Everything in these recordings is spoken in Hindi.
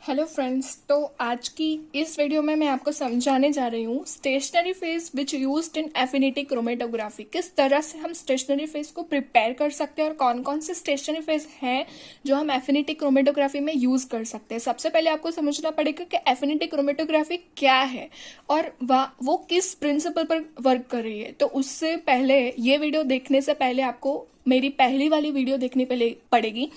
हेलो फ्रेंड्स, तो आज की इस वीडियो में मैं आपको समझाने जा रही हूँ stationary phase which used in affinity chromatography. किस तरह से हम स्टेशनरी फेज को प्रिपेयर कर सकते हैं और कौन कौन से स्टेशनरी फेज हैं जो हम एफिनिटी क्रोमेटोग्राफी में यूज कर सकते हैं। सबसे पहले आपको समझना पड़ेगा कि एफिनिटी क्रोमेटोग्राफी क्या है और वो किस प्रिंसिपल पर वर्क कर रही है। तो उससे पहले, ये वीडियो देखने से पहले आपको मेरी पहली वाली वीडियो देखनी पड़ेगी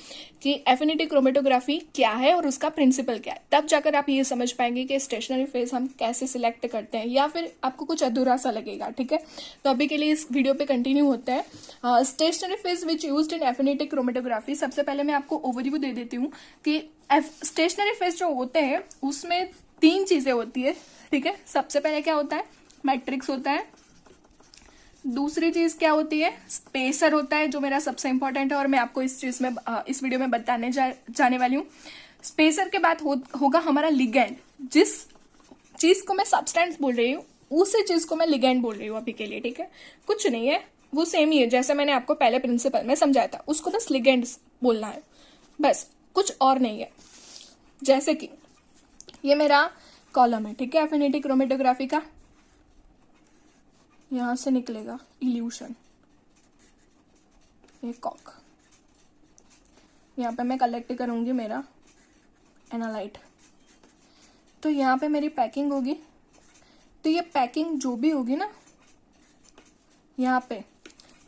कि एफिनिटी क्रोमेटोग्राफी क्या है और उसका प्रिंसिपल क्या है। तब जाकर आप ये समझ पाएंगे कि स्टेशनरी फेज हम कैसे सिलेक्ट करते हैं, या फिर आपको कुछ अधूरा सा लगेगा। ठीक है, तो अभी के लिए इस वीडियो पे कंटिन्यू होते हैं। Stationary phase which used in affinity chromatography. सबसे पहले मैं आपको ओवरव्यू दे देती हूँ कि स्टेशनरी फेज जो होते हैं उसमें 3 चीजें होती है। ठीक है, सबसे पहले क्या होता है, मैट्रिक्स होता है। दूसरी चीज क्या होती है, स्पेसर होता है, जो मेरा सबसे इंपॉर्टेंट है और मैं आपको इस चीज में इस वीडियो में बताने जाने वाली हूँ। स्पेसर के बाद होगा हमारा लिगेंड। जिस चीज को मैं सब्सटेंस बोल रही हूँ उसी चीज को मैं लिगेंड बोल रही हूँ अभी के लिए। ठीक है, कुछ नहीं है, वो सेम ही है जैसे मैंने आपको पहले प्रिंसिपल में समझाया था, उसको बस लिगेंड बोलना है, बस कुछ और नहीं है। जैसे कि ये मेरा कॉलम है, ठीक है, एफिनिटी क्रोमेटोग्राफी का। यहां से निकलेगा इल्यूशन, ये कॉक। यहाँ पे मैं कलेक्ट करूंगी मेरा एनालाइट। तो यहाँ पे मेरी पैकिंग होगी। तो ये पैकिंग जो भी होगी ना, यहाँ पे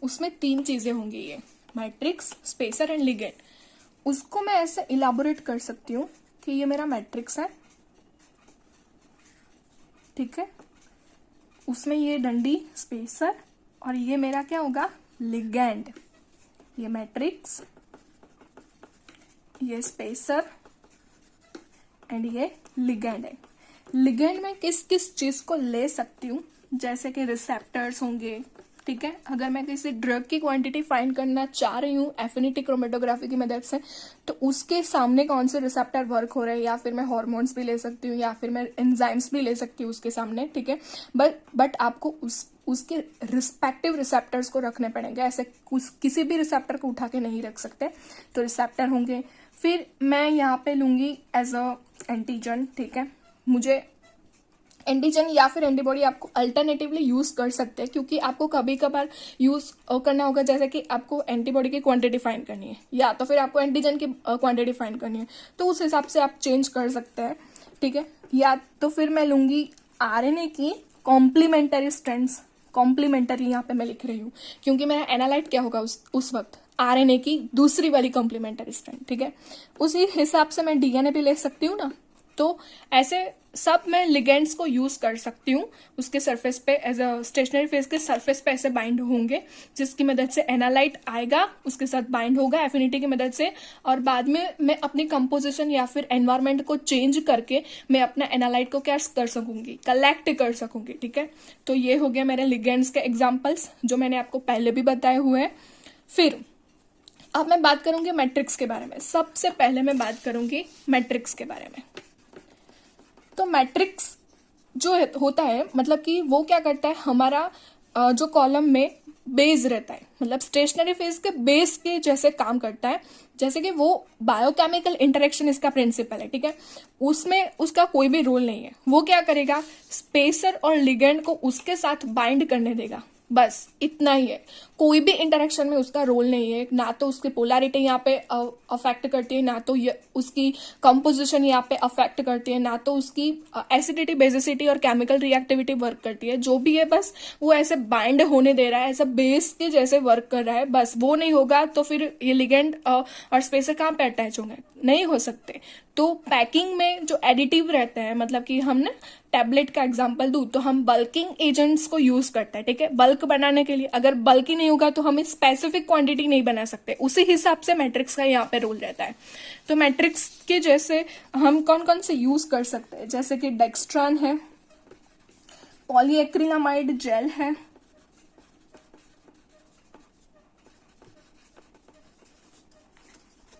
उसमें 3 चीजें होंगी, ये मैट्रिक्स, स्पेसर एंड लिगेंड। उसको मैं ऐसे इलाबोरेट कर सकती हूँ कि ये मेरा मैट्रिक्स है, ठीक है, उसमें ये डंडी स्पेसर, और ये मेरा क्या होगा, लिगेंड। ये मैट्रिक्स, ये स्पेसर एंड ये लिगेंड है। लिगेंड में किस किस चीज को ले सकती हूँ, जैसे कि रिसेप्टर्स होंगे। ठीक है, अगर मैं किसी ड्रग की क्वांटिटी फाइंड करना चाह रही हूँ एफिनिटी क्रोमेटोग्राफी की मदद से, तो उसके सामने कौन से रिसेप्टर वर्क हो रहे हैं, या फिर मैं हार्मोन्स भी ले सकती हूँ, या फिर मैं एंजाइम्स भी ले सकती हूँ उसके सामने। ठीक है, बट आपको उसके रिस्पेक्टिव रिसेप्टर्स को रखने पड़ेंगे। ऐसे किसी भी रिसेप्टर को उठा के नहीं रख सकते, तो रिसेप्टर होंगे। फिर मैं यहाँ पे लूंगी एज अ एंटीजन। ठीक है, मुझे एंटीजन या फिर एंटीबॉडी आपको अल्टरनेटिवली यूज कर सकते हैं, क्योंकि आपको कभी कभार यूज करना होगा, जैसे कि आपको एंटीबॉडी की क्वांटिटी फाइंड करनी है या तो फिर आपको एंटीजन की क्वांटिटी फाइंड करनी है, तो उस हिसाब से आप चेंज कर सकते हैं। ठीक है, या तो फिर मैं लूंगी आरएनए की कॉम्प्लीमेंटरी स्ट्रैंड्स। कॉम्प्लीमेंटरी यहाँ पे मैं लिख रही हूँ क्योंकि मेरा एनालाइट क्या होगा उस वक्त, आरएनए की दूसरी वाली कॉम्प्लीमेंटरी स्ट्रैंड। ठीक है, उसी हिसाब से मैं डीएनए भी ले सकती हूँ ना। तो ऐसे सब मैं लिगेंड्स को यूज कर सकती हूँ उसके सरफेस पे, एज अ स्टेशनरी फेज के सरफेस पे ऐसे बाइंड होंगे, जिसकी मदद से एनालाइट आएगा, उसके साथ बाइंड होगा एफिनिटी की मदद से, और बाद में मैं अपनी कंपोजिशन या फिर एनवायरमेंट को चेंज करके मैं अपना एनालाइट को क्या कर सकूंगी, कलेक्ट कर सकूंगी। ठीक है, तो ये हो गया मेरे लिगेंड्स के एग्जाम्पल्स जो मैंने आपको पहले भी बताए हुए हैं। फिर अब मैं बात करूंगी मैट्रिक्स के बारे में। सबसे पहले मैं बात करूंगी मैट्रिक्स के बारे में। तो मैट्रिक्स जो होता है, मतलब कि वो क्या करता है, हमारा जो कॉलम में बेस रहता है, मतलब स्टेशनरी फेज के बेस के जैसे काम करता है। जैसे कि वो बायोकेमिकल इंटरेक्शन इसका प्रिंसिपल है। ठीक है, उसमें उसका कोई भी रोल नहीं है। वो क्या करेगा, स्पेसर और लिगेंड को उसके साथ बाइंड करने देगा, बस इतना ही है। कोई भी इंटरेक्शन में उसका रोल नहीं है, ना तो उसकी पोलैरिटी यहाँ पे अफेक्ट करती है, ना तो उसकी कंपोजिशन यहाँ पे अफेक्ट करती है, ना तो उसकी एसिडिटी, बेसिसिटी और केमिकल रिएक्टिविटी वर्क करती है। जो भी है बस वो ऐसे बाइंड होने दे रहा है, ऐसा बेस के जैसे वर्क कर रहा है, बस वो नहीं होगा तो फिर ये लिगेंड और स्पेसर कहाँ पे अटैच होंगे, नहीं हो सकते। तो पैकिंग में जो एडिटिव रहते हैं, मतलब कि हम ना टैबलेट का एग्जांपल दूं तो हम बल्किंग एजेंट्स को यूज करते हैं। ठीक है, बल्क बनाने के लिए। अगर बल्क ही नहीं होगा तो हम स्पेसिफिक क्वांटिटी नहीं बना सकते। उसी हिसाब से मैट्रिक्स का यहाँ पे रोल रहता है। तो मैट्रिक्स के जैसे हम कौन कौन से यूज कर सकते हैं, जैसे कि डेक्स्ट्रान है, पॉलीएक्रिलामाइड जेल है,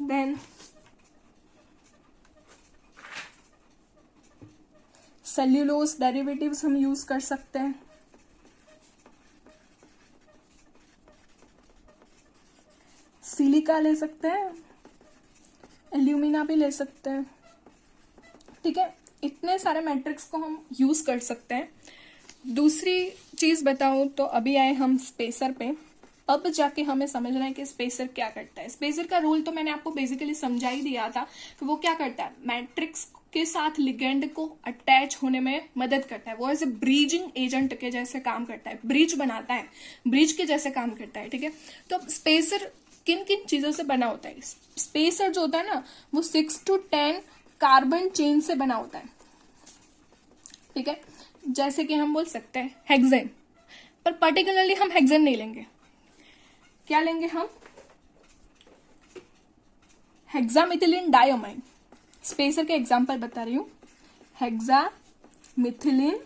देन सेल्यूलोज डेरिवेटिव्स हम यूज कर सकते हैं, सिलिका ले सकते हैं, एल्यूमिना भी ले सकते हैं, ठीक है, इतने सारे मैट्रिक्स को हम यूज कर सकते हैं। दूसरी चीज बताऊं तो अभी आए हम स्पेसर पे। अब जाके हमें समझना है कि स्पेसर क्या करता है। स्पेसर का रूल तो मैंने आपको बेसिकली समझा ही दिया था कि वो क्या करता है, मैट्रिक्स के साथ लिगेंड को अटैच होने में मदद करता है। वो एज ए ब्रिजिंग एजेंट के जैसे काम करता है, ब्रिज बनाता है, ब्रिज के जैसे काम करता है। ठीक है, तो स्पेसर किन किन चीजों से बना होता है? स्पेसर जो होता है ना, वो 6 to 10 कार्बन चेन से बना होता है। ठीक है, जैसे कि हम बोल सकते हैं हेक्सेन, पर पर्टिकुलरली हम हेक्सेन नहीं लेंगे। क्या लेंगे हम? हेक्सामिथिलीन डायमाइन। स्पेसर के एग्जांपल बता रही हूं, हेक्सामिथिलीन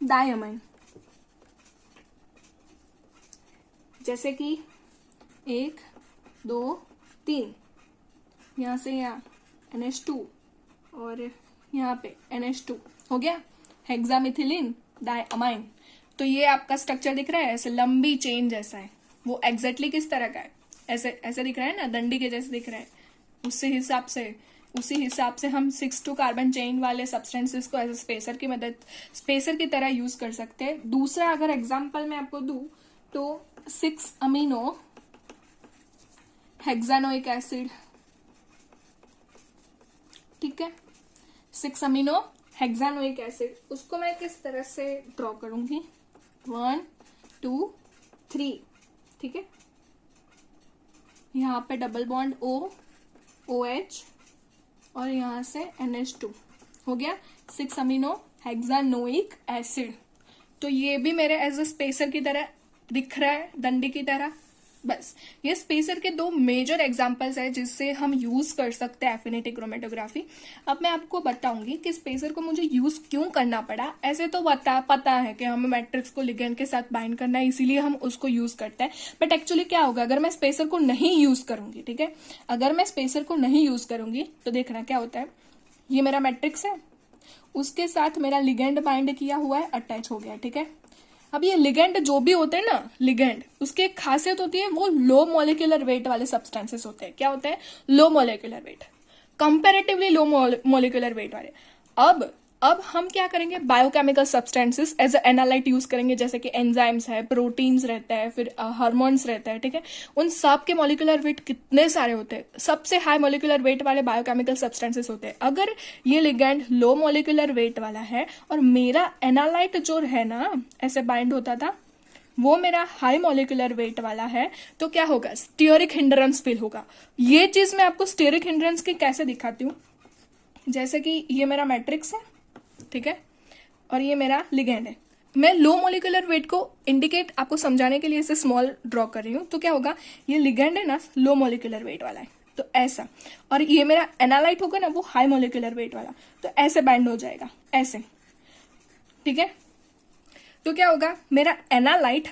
डायमाइन। जैसे कि 1 2 3, यहां से यहाँ NH2 और यहाँ पे NH2 हो गया, हेक्सामिथिलीन डायमाइन। तो ये आपका स्ट्रक्चर दिख रहा है, ऐसे लंबी चेन जैसा है। वो एग्जैक्टली किस तरह का है? ऐसे ऐसे दिख रहा है ना, डंडी के जैसे दिख रहा है। उसी हिसाब से हम 6 to कार्बन चेन वाले सब्सटेंसेस को एज स्पेसर की मदद, स्पेसर की तरह यूज कर सकते हैं। दूसरा अगर एग्जांपल मैं आपको दूं तो 6 अमीनो हेक्सानोइक एसिड। ठीक है, 6 अमीनो हेक्सानोइक एसिड, उसको मैं किस तरह से ड्रॉ करूंगी? 1 2 3। ठीक है, यहां पे डबल बॉन्ड OH और यहां से NH2 हो गया, 6 अमीनो हेक्सानोइक एसिड। तो ये भी मेरे एज अ स्पेसर की तरह दिख रहा है, डंडी की तरह। बस ये स्पेसर के 2 मेजर एग्जांपल्स है जिससे हम यूज कर सकते हैं एफिनिटी क्रोमेटोग्राफी। अब मैं आपको बताऊंगी कि स्पेसर को मुझे यूज क्यों करना पड़ा। ऐसे तो पता है कि हमें मैट्रिक्स को लिगेंड के साथ बाइंड करना है, इसीलिए हम उसको यूज करते हैं। बट एक्चुअली क्या होगा अगर मैं स्पेसर को नहीं यूज करूंगी? ठीक है, अगर मैं स्पेसर को नहीं यूज करूंगी तो देखना क्या होता है। ये मेरा मैट्रिक्स है, उसके साथ मेरा लिगेंड बाइंड किया हुआ है, अटैच हो गया। ठीक है, अब ये लिगेंड जो भी होते हैं ना, लिगेंड, उसकी एक खासियत होती है, वो लो मॉलिक्यूलर वेट वाले सब्सटेंसेस होते हैं। क्या होते हैं? Low molecular weight, comparatively low molecular weight वाले। अब हम क्या करेंगे? Biochemical substances as analyte use करेंगे, जैसे कि एंजाइम्स है, प्रोटीन्स रहता है, फिर हार्मोन्स रहता है। ठीक है, उन सब के मॉलिक्यूलर वेट कितने सारे होते हैं, सबसे हाई मॉलिक्यूलर वेट वाले बायोकेमिकल सब्सटेंसेस होते हैं। अगर ये लिगेंड लो मॉलिक्यूलर वेट वाला है और मेरा एनालाइट जो है ना, ऐसे बाइंड होता था, वो मेरा हाई मॉलिक्यूलर वेट वाला है, तो क्या होगा? स्टीयरिक हिंड्रेंस फील होगा। ये चीज मैं आपको स्टीयरिक हिंड्रेंस की कैसे दिखाती हूँ, जैसे कि ये मेरा मैट्रिक्स है, ठीक है, और ये मेरा लिगेंड है। मैं लो मॉलिक्यूलर वेट को इंडिकेट आपको समझाने के लिए इसे स्मॉल ड्रॉ कर रही हूं। तो क्या होगा? ये लिगेंड है ना, लो मॉलिक्यूलर वेट वाला है, तो ऐसा, और ये मेरा एनालाइट होगा ना, वो हाई मॉलिक्यूलर वेट वाला, तो ऐसे बाइंड हो जाएगा, ऐसे। ठीक है, तो क्या होगा? मेरा एनालाइट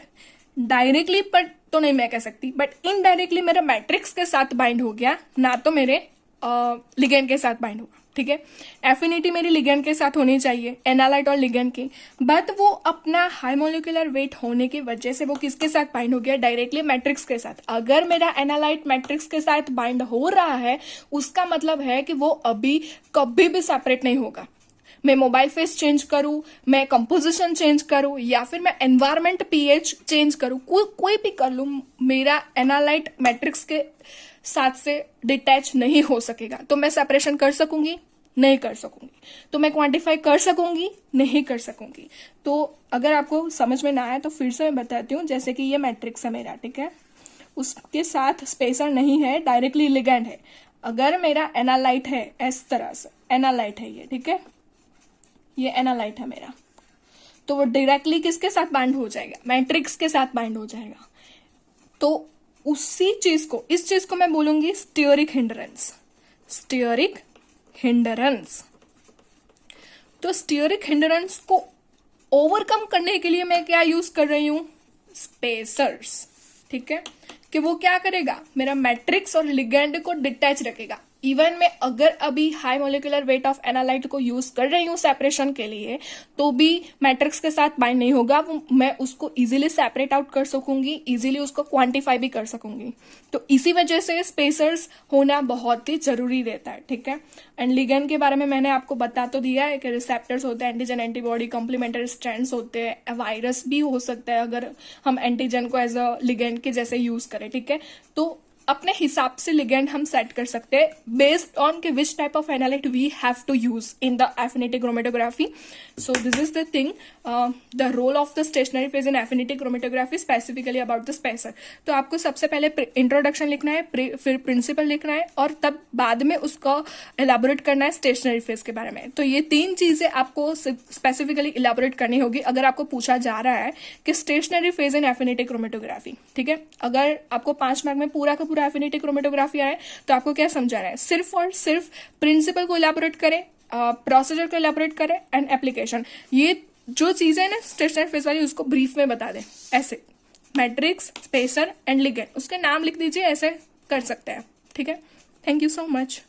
डायरेक्टली पर तो नहीं मैं कह सकती, बट इनडायरेक्टली मेरा मैट्रिक्स के साथ बाइंड हो गया, ना तो मेरे लिगेंड के साथ बाइंड होगा। ठीक है, एफिनिटी मेरी लिगेंड के साथ होनी चाहिए, एनालाइट और लिगेंड की, बट वो अपना हाई मॉलिक्यूलर वेट होने की वजह से वो किसके साथ बाइंड हो गया? डायरेक्टली मैट्रिक्स के साथ। अगर मेरा एनालाइट मैट्रिक्स के साथ बाइंड हो रहा है, उसका मतलब है कि वो अभी कभी भी सेपरेट नहीं होगा। मैं मोबाइल फेस चेंज करूं, मैं कंपोजिशन चेंज करूं, या फिर मैं एनवायरमेंट पीएच चेंज करूं, कोई भी कर लूं, मेरा एनालाइट मैट्रिक्स के साथ से डिटैच नहीं हो सकेगा। तो मैं सेपरेशन कर सकूंगी? नहीं कर सकूंगी। तो मैं क्वांटिफाई कर सकूंगी? नहीं कर सकूंगी। तो अगर आपको समझ में ना आया तो फिर से मैं बताती हूँ। जैसे कि ये मैट्रिक्स है मेरा, ठीक है, उसके साथ स्पेसर नहीं है, डायरेक्टली लिगेंड है। अगर मेरा एनालाइट है, इस तरह से एनालाइट है ये, ठीक है, ये एनालाइट है मेरा, तो वो डायरेक्टली किसके साथ बाइंड हो जाएगा? मैट्रिक्स के साथ बाइंड हो जाएगा। तो उसी चीज को, इस चीज को मैं बोलूंगी स्टीयरिक हिंड्रेंस। Stearic hindrance. तो स्टीयरिक हिंड्रेंस को ओवरकम करने के लिए मैं क्या यूज कर रही हूं? स्पेसर्स। ठीक है, कि वो क्या करेगा? मेरा मैट्रिक्स और लिगेंड को डिटैच रखेगा। इवन मैं अगर अभी high molecular weight of analyte को यूज कर रही हूँ सेपरेशन के लिए, तो भी मैट्रिक्स के साथ बाइंड नहीं होगा, मैं उसको इजीली सेपरेट आउट कर सकूंगी, इजीली उसको क्वांटिफाई भी कर सकूंगी। तो इसी वजह से स्पेसर्स होना बहुत ही जरूरी रहता है, ठीक है। एंड लिगेंड के बारे में मैंने आपको बता तो दिया है कि रिसेप्टर्स होते हैं, एंटीजन एंटीबॉडी कॉम्प्लीमेंट्री स्ट्रैंड्स होते हैं, वायरस भी हो सकता है अगर हम एंटीजन को एज अ लिगेंड के जैसे यूज करें, ठीक है। तो अपने हिसाब से लिगेंड हम सेट कर सकते हैं बेस्ड ऑन के which type of analyte we have to use in the affinity chromatography. So this is the thing, the role of the stationary phase in affinity chromatography specifically about the spacer. तो आपको सबसे पहले इंट्रोडक्शन लिखना है, फिर प्रिंसिपल लिखना है, और तब बाद में उसको इलेबोरेट करना है स्टेशनरी फेज के बारे में। तो ये 3 चीजें आपको स्पेसिफिकली इलेबोरेट करनी होगी अगर आपको पूछा जा रहा है कि stationery phase in affinity chromatography, ठीक है। अगर आपको 5 मार्क में पूरा का पूरा एफिनिटी क्रोमेटोग्राफी आए तो आपको क्या समझाना है, सिर्फ और सिर्फ प्रिंसिपल को इलेबोरेट करें, प्रोसीजर को इलेबोरेट करें एंड एप्लीकेशन। ये जो चीजें ना स्टेशनरी फेज वाली उसको ब्रीफ में बता दें, ऐसे मैट्रिक्स, स्पेसर एंड लिगेंड, उसके नाम लिख दीजिए, ऐसे कर सकते हैं, ठीक है। Thank you so much.